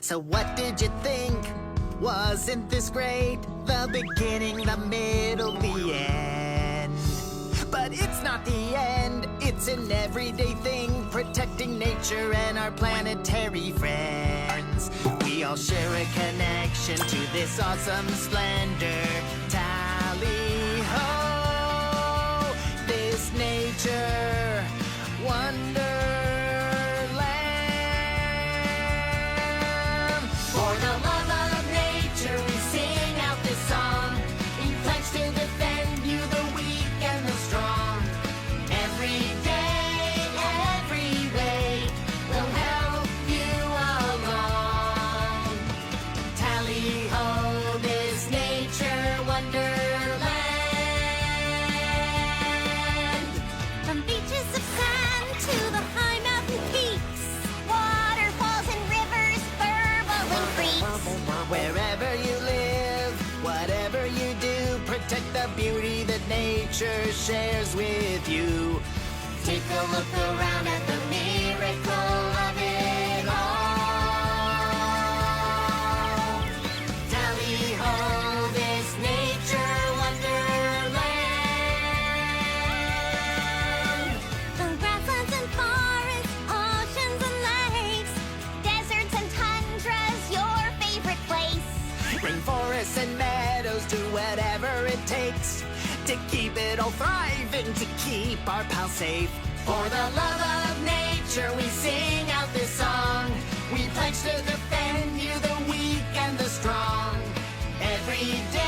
So what did you think? Wasn't this great? The beginning, the middle, the end. But it's not the end, it's an everyday thing, protecting nature and our planetary friends. We all share a connection to this awesome splendor. Tally-ho, this nature wonderland. For the love of nature, we sing out this song. We pledge to defend you, the weak and the strong. Every day, every way, we'll help you along. Tally-ho, this nature wonderland. From beaches of sand to the high mountain peaks, waterfalls and rivers, burbling creeks. Wherever you live, whatever you do, protect the beauty that nature shares with you. Take a look around at the miracle of it all. Tally-ho, this nature wonderland. The grasslands and forests, oceans and lakes, deserts and tundras, your favorite place. Rainforests and meadows, do whatever it takes to keep it all thriving, to keep our pals safe. For the love of nature, we sing out this song. We pledge to defend you, the weak and the strong. Every day.